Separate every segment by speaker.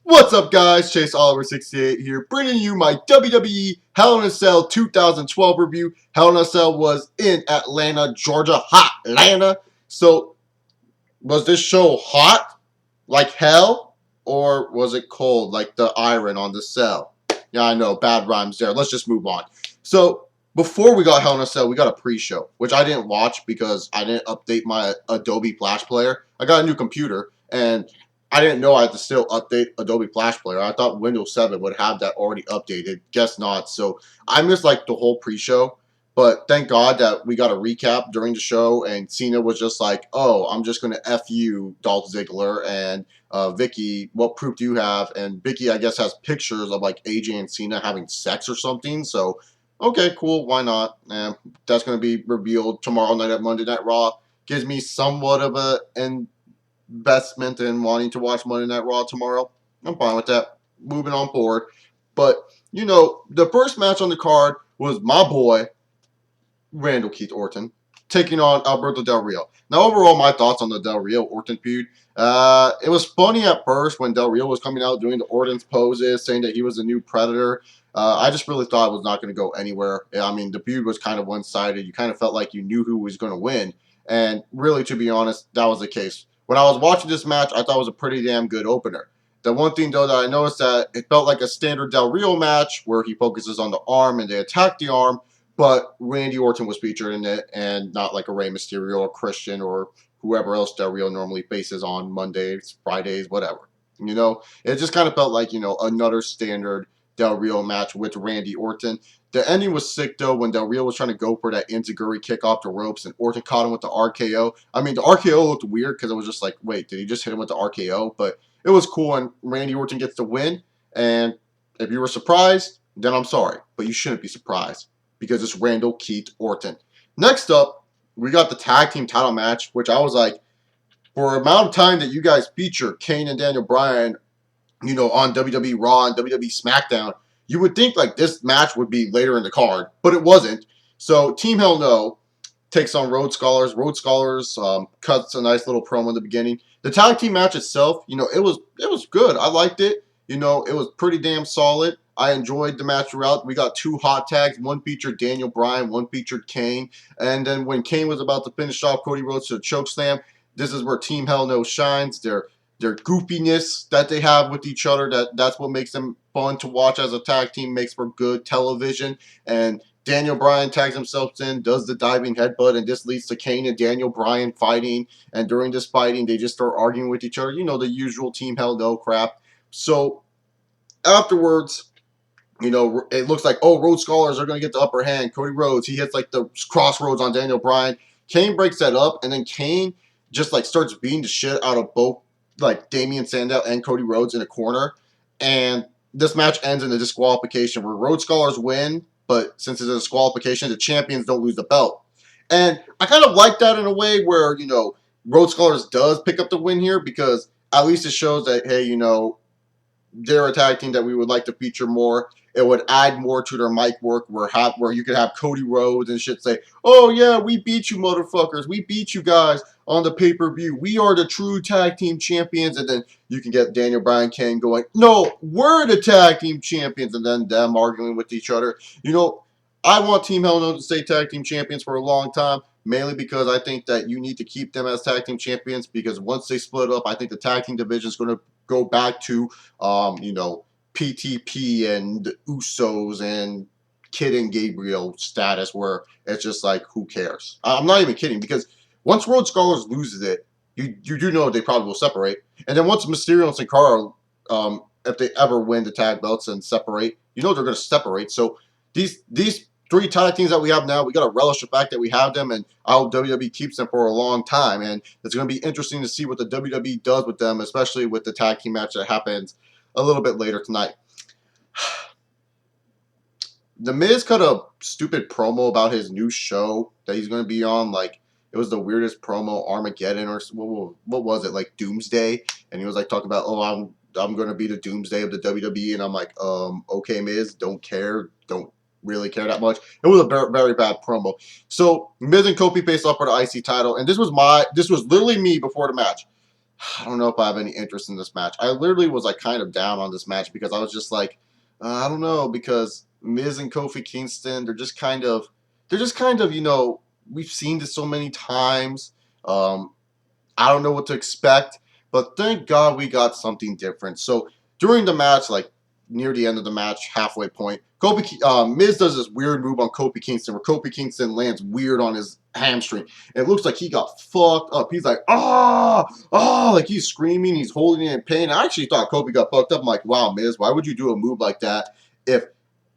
Speaker 1: What's up, guys? Chase Oliver 68 here, bringing you my WWE Hell in a Cell 2012 review. Hell in a Cell was in Atlanta, Georgia. Hot Atlanta. So, was this show hot like hell, or was it cold like the iron on the cell? Yeah, I know, bad rhymes there. Let's just move on. So, before we got Hell in a Cell, we got a pre-show, which I didn't watch because I didn't update my Adobe Flash Player. I got a new computer, and I didn't know I had to still update Adobe Flash Player. I thought Windows 7 would have that already updated. Guess not. So I missed like the whole pre-show. But thank God that we got a recap during the show, and Cena was just like, "Oh, I'm just gonna f you, Dolph Ziggler, and Vicky. What proof do you have?" And Vicky, I guess, has pictures of like AJ and Cena having sex or something. So okay, cool, why not? That's gonna be revealed tomorrow night at Monday Night Raw. Gives me somewhat of a investment in wanting to watch Monday Night Raw tomorrow. I'm fine with that. Moving on forward. But, you know, the first match on the card was my boy, Randall Keith Orton, taking on Alberto Del Rio. Now, overall, my thoughts on the Del Rio-Orton feud. It was funny at first when Del Rio was coming out doing the Orton's poses, saying that he was a new Predator. I just really thought it was not going to go anywhere. I mean, the feud was kind of one-sided. You kind of felt like you knew who was going to win. And really, to be honest, that was the case. When I was watching this match, I thought it was a pretty damn good opener. The one thing, though, that I noticed that it felt like a standard Del Rio match where he focuses on the arm and they attack the arm, but Randy Orton was featured in it and not like a Rey Mysterio or Christian or whoever else Del Rio normally faces on Mondays, Fridays, whatever. You know, it just kind of felt like, you know, another standard Del Rio match with Randy Orton. The ending was sick, though, when Del Rio was trying to go for that Enziguri kick off the ropes and Orton caught him with the RKO. I mean, the RKO looked weird because it was just like, wait, did he just hit him with the RKO? But it was cool, and Randy Orton gets the win. And if you were surprised, then I'm sorry. But you shouldn't be surprised because it's Randall Keith Orton. Next up, we got the tag team title match, which I was like, for the amount of time that you guys feature Kane and Daniel Bryan, you know, on WWE Raw and WWE SmackDown, you would think like this match would be later in the card, but it wasn't. So Team Hell No takes on Road Scholars. Road Scholars cuts a nice little promo in the beginning. The tag team match itself, you know, it was good. I liked it. You know, it was pretty damn solid. I enjoyed the match throughout. We got two hot tags. One featured Daniel Bryan, one featured Kane. And then when Kane was about to finish off Cody Rhodes to a chokeslam, this is where Team Hell No shines. Their goofiness that they have with each other, that's what makes them fun to watch as a tag team, makes for good television. And Daniel Bryan tags himself in, does the diving headbutt, and this leads to Kane and Daniel Bryan fighting. And during this fighting, they just start arguing with each other. You know, the usual Team Hell No crap. So afterwards, you know, it looks like, oh, Road Scholars are going to get the upper hand. Cody Rhodes, he hits like the crossroads on Daniel Bryan. Kane breaks that up, and then Kane just like starts beating the shit out of both like Damian Sandow and Cody Rhodes in a corner. And this match ends in a disqualification where Road Scholars win, but since it's a disqualification, the champions don't lose the belt. And I kind of like that in a way where, you know, Road Scholars does pick up the win here because at least it shows that, hey, you know, they're a tag team that we would like to feature more. It would add more to their mic work where you could have Cody Rhodes and shit say, oh yeah, we beat you motherfuckers. We beat you guys on the pay-per-view. We are the true tag team champions. And then you can get Daniel Bryan Kane going, no, we're the tag team champions. And then them arguing with each other. You know, I want Team Hell No to stay tag team champions for a long time. Mainly because I think that you need to keep them as tag team champions because once they split up, I think the tag team division is going to go back to, you know, PTP and the Usos and Kid and Gabriel status where it's just like, who cares? I'm not even kidding because once Road Scholars loses it, you do know they probably will separate. And then once Mysterio and Sin Cara, if they ever win the tag belts and separate, you know they're going to separate. So these three tag teams that we have now, we got to relish the fact that we have them, and I hope WWE keeps them for a long time. And it's going to be interesting to see what the WWE does with them, especially with the tag team match that happens a little bit later tonight. The Miz cut a stupid promo about his new show that he's going to be on. Like, it was the weirdest promo, Armageddon, or what was it, like Doomsday? And he was like talking about, oh, I'm going to be the Doomsday of the WWE. And I'm like, okay, Miz, don't care, don't really care that much. It was a very, very bad promo. So Miz and Kofi faced off for the IC title, and this was literally me before the match. I don't know if I have any interest in this match. I literally was like kind of down on this match because I was just like, I don't know, because Miz and Kofi Kingston, they're just kind of, we've seen this so many times. Um, I don't know what to expect, but thank God we got something different. So during the match, like near the end of the match, halfway point, Miz does this weird move on Kofi Kingston where Kofi Kingston lands weird on his hamstring. And it looks like he got fucked up. He's like, like he's screaming, he's holding it in pain. I actually thought Kofi got fucked up. I'm like, wow, Miz, why would you do a move like that if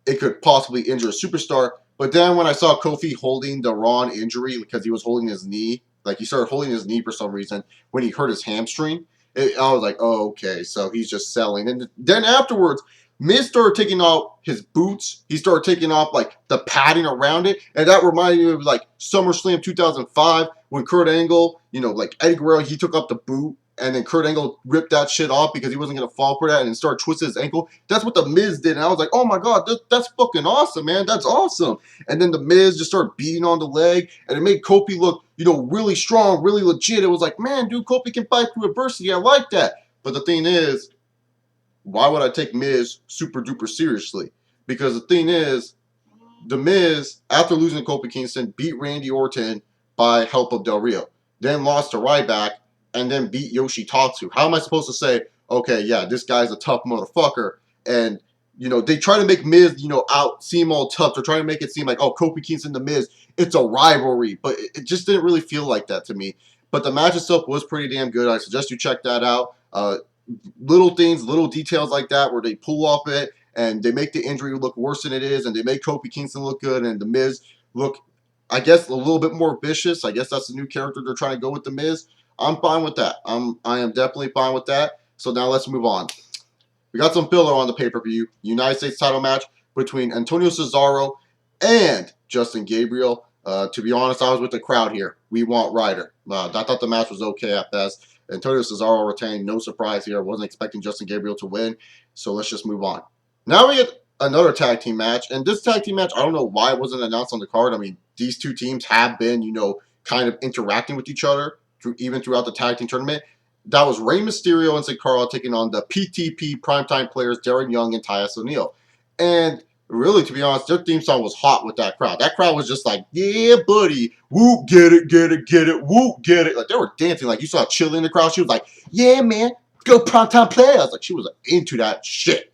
Speaker 1: it could possibly injure a superstar? But then when I saw Kofi holding the Ron injury because he was holding his knee, like he started holding his knee for some reason when he hurt his hamstring, I was like, oh, okay, so he's just selling. And then afterwards, Miz started taking off his boots. He started taking off like the padding around it, and that reminded me of like SummerSlam 2005 when Kurt Angle, like Eddie Guerrero, he took off the boot, and then Kurt Angle ripped that shit off because he wasn't gonna fall for that, and then started twisting his ankle. That's what the Miz did, and I was like, oh my god, that's fucking awesome, man. That's awesome. And then the Miz just started beating on the leg, and it made Kofi look, really strong, really legit. It was like, man, dude, Kofi can fight through adversity. I like that. But the thing is, why would I take Miz super duper seriously? Because the thing is, the Miz, after losing to Kofi Kingston, beat Randy Orton by help of Del Rio, then lost to Ryback, and then beat Yoshitatsu. How am I supposed to say, okay, yeah, this guy's a tough motherfucker? And, they try to make Miz, out seem all tough. They're trying to make it seem like, oh, Kofi Kingston to Miz, it's a rivalry. But it just didn't really feel like that to me. But the match itself was pretty damn good. I suggest you check that out. Little things, little details like that where they pull off it and they make the injury look worse than it is, and they make Kofi Kingston look good and the Miz look, I guess, a little bit more vicious. I guess that's the new character they're trying to go with the Miz. I'm fine with that. I am definitely fine with that. So now let's move on. We got some filler on the pay-per-view. United States title match between Antonio Cesaro and Justin Gabriel. To be honest, I was with the crowd here. We want Ryder. I thought the match was okay at best. Antonio Cesaro retained. No surprise here. I wasn't expecting Justin Gabriel to win. So let's just move on. Now we get another tag team match. And this tag team match, I don't know why it wasn't announced on the card. I mean, these two teams have been, kind of interacting with each other even throughout the tag team tournament. That was Rey Mysterio and Sin Cara taking on the PTP primetime players Darren Young and Titus O'Neil. And really, to be honest, their theme song was hot with that crowd. That crowd was just like, yeah, buddy. Whoop, get it, get it, get it. Whoop, get it. Like, they were dancing. Like, you saw Chili in the crowd. She was like, yeah, man. Go primetime players. Like, she was into that shit.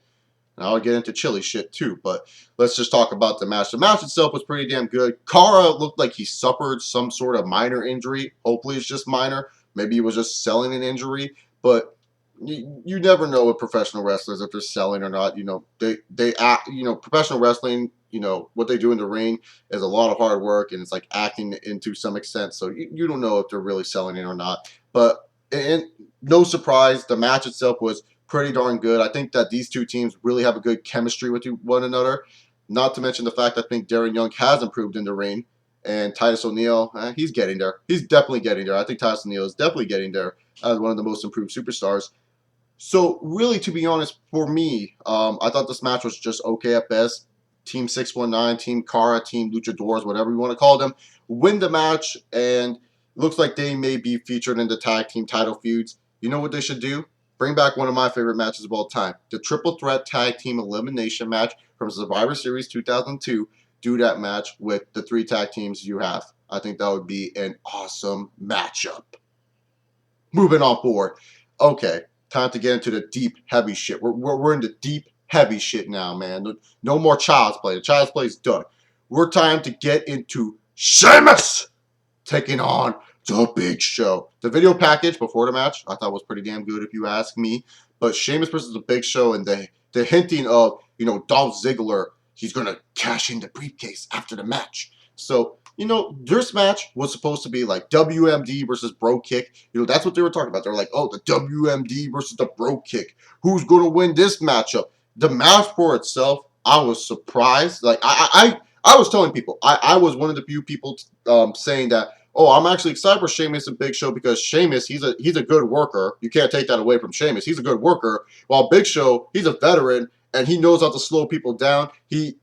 Speaker 1: And I'll get into Chili shit, too. But let's just talk about the match. The match itself was pretty damn good. Cara looked like he suffered some sort of minor injury. Hopefully it's just minor. Maybe he was just selling an injury. But you never know with professional wrestlers if they're selling or not. They act. Professional wrestling. What they do in the ring is a lot of hard work, and it's like acting into some extent. So you don't know if they're really selling it or not. But and no surprise, the match itself was pretty darn good. I think that these two teams really have a good chemistry with one another. Not to mention the fact I think Darren Young has improved in the ring, and Titus O'Neil, he's getting there. He's definitely getting there. I think Titus O'Neil is definitely getting there as one of the most improved superstars. So really, to be honest, for me, I thought this match was just okay at best. Team 619, Team Cara, Team Luchadors, whatever you want to call them, win the match, and looks like they may be featured in the tag team title feuds. You know what they should do? Bring back one of my favorite matches of all time, the Triple Threat Tag Team Elimination match from Survivor Series 2002. Do that match with the three tag teams you have. I think that would be an awesome matchup. Moving on forward. Okay, time to get into the deep, heavy shit. We're in the deep, heavy shit now, man. No more child's play. The child's play is done. We're time to get into Sheamus taking on the Big Show. The video package before the match I thought was pretty damn good if you ask me. But Sheamus versus the Big Show and the hinting of, Dolph Ziggler, he's going to cash in the briefcase after the match. So, this match was supposed to be like WMD versus Bro Kick. That's what they were talking about. They were like, oh, the WMD versus the Bro Kick. Who's going to win this matchup? The match for itself, I was surprised. Like, I was telling people, I was one of the few people saying that, oh, I'm actually excited for Sheamus and Big Show because Sheamus, he's a good worker. You can't take that away from Sheamus. He's a good worker. While Big Show, he's a veteran and he knows how to slow people down. He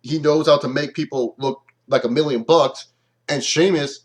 Speaker 1: knows how to make people look like $1 million. And Sheamus,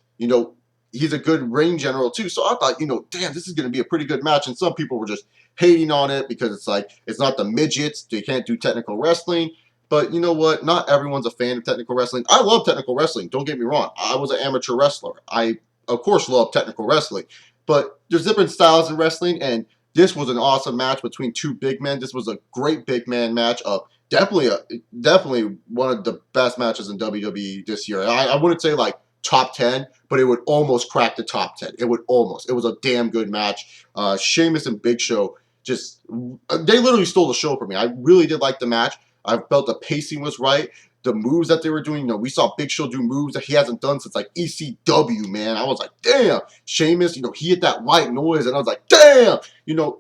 Speaker 1: he's a good ring general too. So I thought, damn, this is going to be a pretty good match. And some people were just hating on it because it's like, it's not the midgets. They can't do technical wrestling. But you know what? Not everyone's a fan of technical wrestling. I love technical wrestling. Don't get me wrong. I was an amateur wrestler. I, of course, love technical wrestling. But there's different styles in wrestling. And this was an awesome match between two big men. This was a great big man match. Definitely one of the best matches in WWE this year. I wouldn't say like top 10, but it would almost crack the top 10. It would almost. It was a damn good match. Sheamus and Big Show they literally stole the show from me. I really did like the match. I felt the pacing was right. The moves that they were doing, we saw Big Show do moves that he hasn't done since like ECW, man. I was like, damn. Sheamus, he hit that white noise, and I was like, damn.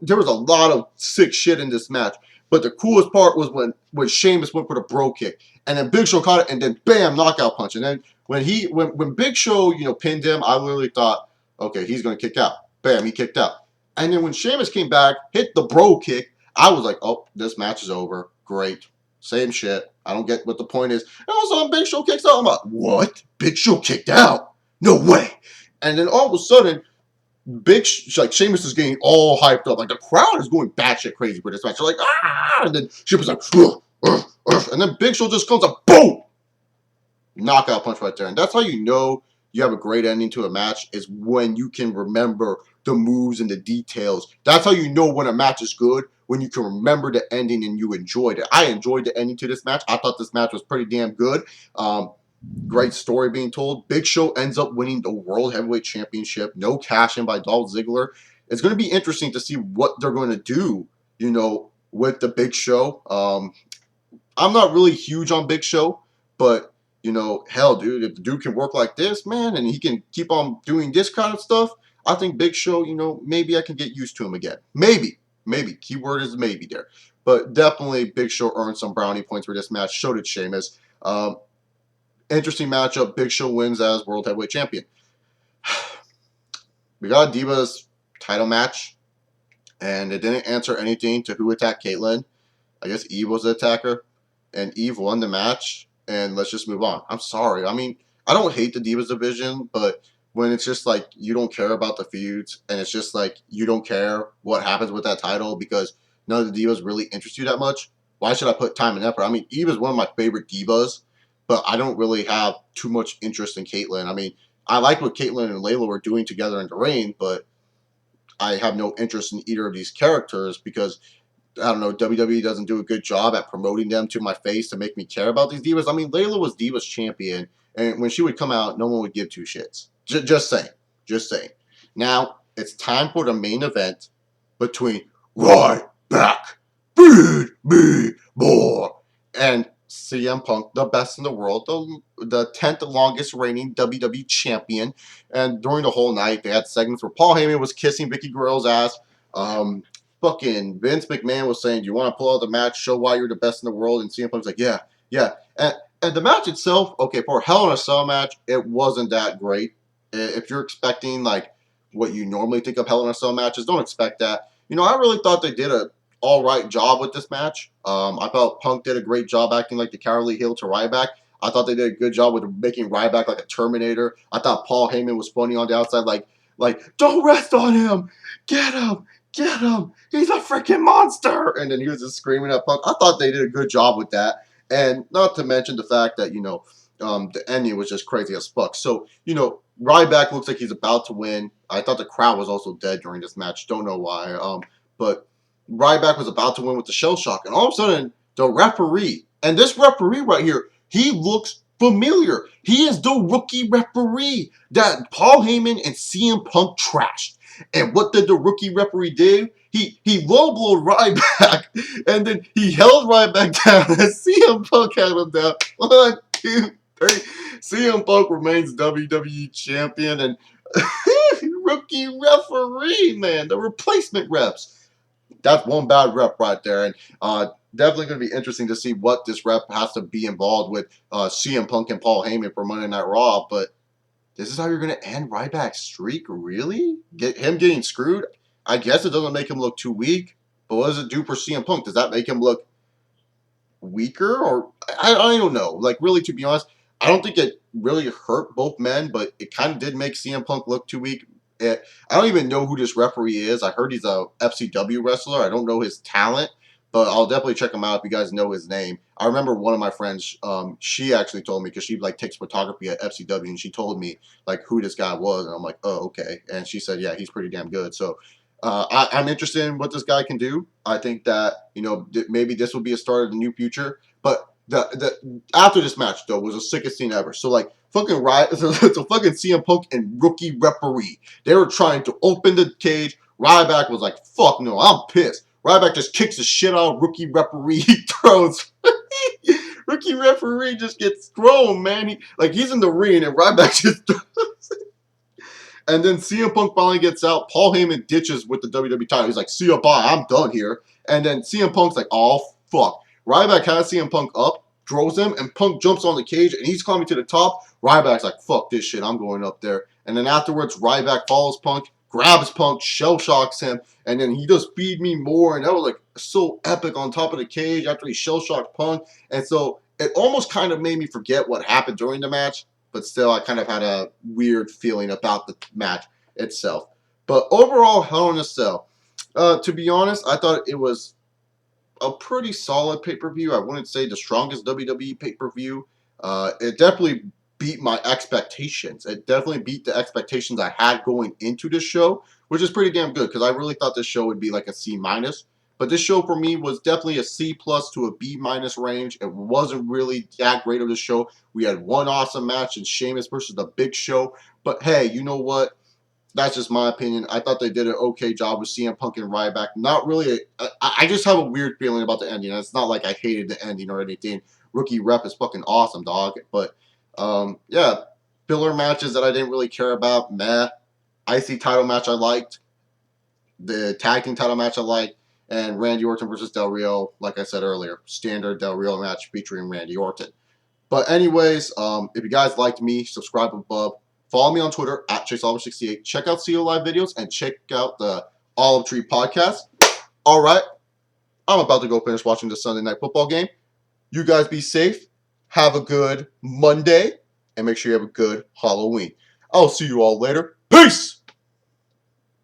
Speaker 1: There was a lot of sick shit in this match. But the coolest part was when Sheamus went for the bro kick, and then Big Show caught it, and then bam, knockout punch. And then when Big Show pinned him, I literally thought, okay, he's gonna kick out. Bam, he kicked out. And then when Sheamus came back, hit the bro kick, I was like, oh, this match is over. Great, same shit. I don't get what the point is. And all of a sudden, Big Show kicks out. I'm like, what? Big Show kicked out? No way. And then all of a sudden, Sheamus is getting all hyped up. Like, the crowd is going batshit crazy for this match. They're like, ah! And then Sheamus is like, and then Big Show just comes up, boom! Knockout punch right there. And that's how you know you have a great ending to a match, is when you can remember the moves and the details. That's how you know when a match is good, when you can remember the ending and you enjoyed it. I enjoyed the ending to this match. I thought this match was pretty damn good. Great story being told. Big Show ends up winning the World Heavyweight Championship. No cash in by Dolph Ziggler. It's going to be interesting to see what they're going to do, with the Big Show. I'm not really huge on Big Show, but, hell, dude, if the dude can work like this, man, and he can keep on doing this kind of stuff, I think Big Show, maybe I can get used to him again. Maybe. Keyword is maybe there. But definitely Big Show earned some brownie points for this match. So did Sheamus. Interesting matchup. Big Show wins as World Heavyweight Champion. We got a Divas title match, and it didn't answer anything to who attacked Caitlyn. I guess Eve was the attacker, and Eve won the match, and let's just move on. I'm sorry. I mean, I don't hate the Divas division, but when it's just like you don't care about the feuds, and it's just like you don't care what happens with that title because none of the Divas really interest you that much, why should I put time and effort? I mean, Eve is one of my favorite Divas, but I don't really have too much interest in Caitlyn. I mean, I like what Caitlyn and Layla were doing together in the ring, but I have no interest in either of these characters because, I don't know, WWE doesn't do a good job at promoting them to my face to make me care about these Divas. I mean, Layla was Divas champion, and when she would come out, no one would give two shits. Just saying. Just saying. Now, it's time for the main event between Ryback, Feed Me More, and CM Punk, the best in the world, the 10th longest reigning WWE champion. And during the whole night, they had segments where Paul Heyman was kissing Vicky Guerrero's ass. Fucking Vince McMahon was saying, do you want to pull out the match, show why you're the best in the world? And CM Punk's like, yeah. And the match itself, okay, for a Hell in a Cell match, it wasn't that great. If you're expecting, like, what you normally think of Hell in a Cell matches, don't expect that. I really thought they did a all-right job with this match. I felt Punk did a great job acting like the cowardly heel to Ryback. I thought they did a good job with making Ryback like a Terminator. I thought Paul Heyman was funny on the outside, like don't rest on him! Get him! Get him! He's a freaking monster! And then he was just screaming at Punk. I thought they did a good job with that. And not to mention the fact that, the ending was just crazy as fuck. So, Ryback looks like he's about to win. I thought the crowd was also dead during this match. Don't know why. But Ryback was about to win with the shell shock. And all of a sudden, the referee, and this referee right here, he looks familiar. He is the rookie referee that Paul Heyman and CM Punk trashed. And what did the rookie referee do? He low-blowed Ryback, and then he held Ryback down, and CM Punk held him down. 1, 2, 3. CM Punk remains WWE champion, and rookie referee, man, the replacement reps. That's one bad rep right there, and definitely going to be interesting to see what this rep has to be involved with CM Punk and Paul Heyman for Monday Night Raw, but this is how you're going to end Ryback's streak? Really? Get him getting screwed? I guess it doesn't make him look too weak, but what does it do for CM Punk? Does that make him look weaker? Or I don't know. Like, really, to be honest, I don't think it really hurt both men, but it kind of did make CM Punk look too weak. I don't even know who this referee is. I heard he's a FCW wrestler. I don't know his talent, but I'll definitely check him out if you guys know his name. I remember one of my friends, she actually told me, because she like takes photography at FCW, and she told me like who this guy was, and I'm like, oh, okay. And she said, yeah, he's pretty damn good. So I'm interested in what this guy can do. I think that, you know, maybe this will be a start of the new future. But the after this match though was the sickest scene ever. So like fucking so fucking CM Punk and rookie referee, they were trying to open the cage. Ryback was like, fuck no, I'm pissed. Ryback just kicks the shit out of rookie referee. He throws rookie referee just gets thrown, man. He's in the ring and Ryback just throws. And then CM Punk finally gets out. Paul Heyman ditches with the WWE title. He's like, see ya, bye, I'm done here. And then CM Punk's like, oh, fuck. Ryback has CM Punk up, throws him, and Punk jumps on the cage, and he's climbing to the top. Ryback's like, fuck this shit, I'm going up there. And then afterwards, Ryback follows Punk, grabs Punk, shell shocks him, and then he does feed me more. And that was like so epic on top of the cage after he shell shocked Punk. And so it almost kind of made me forget what happened during the match. But still, I kind of had a weird feeling about the match itself. But overall, Hell in a Cell. To be honest, I thought it was a pretty solid pay-per-view. I wouldn't say the strongest WWE pay-per-view. It definitely beat my expectations. It definitely beat the expectations I had going into this show, which is pretty damn good because I really thought this show would be like a C-. But this show for me was definitely a C+ to a B- range. It wasn't really that great of a show. We had one awesome match in Sheamus versus the Big Show. But hey, you know what? That's just my opinion. I thought they did an okay job with CM Punk and Ryback. Not really. I just have a weird feeling about the ending. It's not like I hated the ending or anything. Rookie Rep is fucking awesome, dog. But yeah, filler matches that I didn't really care about. Meh. IC title match I liked. The tag team title match I liked. And Randy Orton versus Del Rio, like I said earlier, standard Del Rio match featuring Randy Orton. But anyways, if you guys liked me, subscribe above. Follow me on Twitter at ChaseOliver68. Check out CO Live videos and check out the Olive Tree podcast. All right, I'm about to go finish watching the Sunday Night Football game. You guys be safe. Have a good Monday. And make sure you have a good Halloween. I'll see you all later. Peace!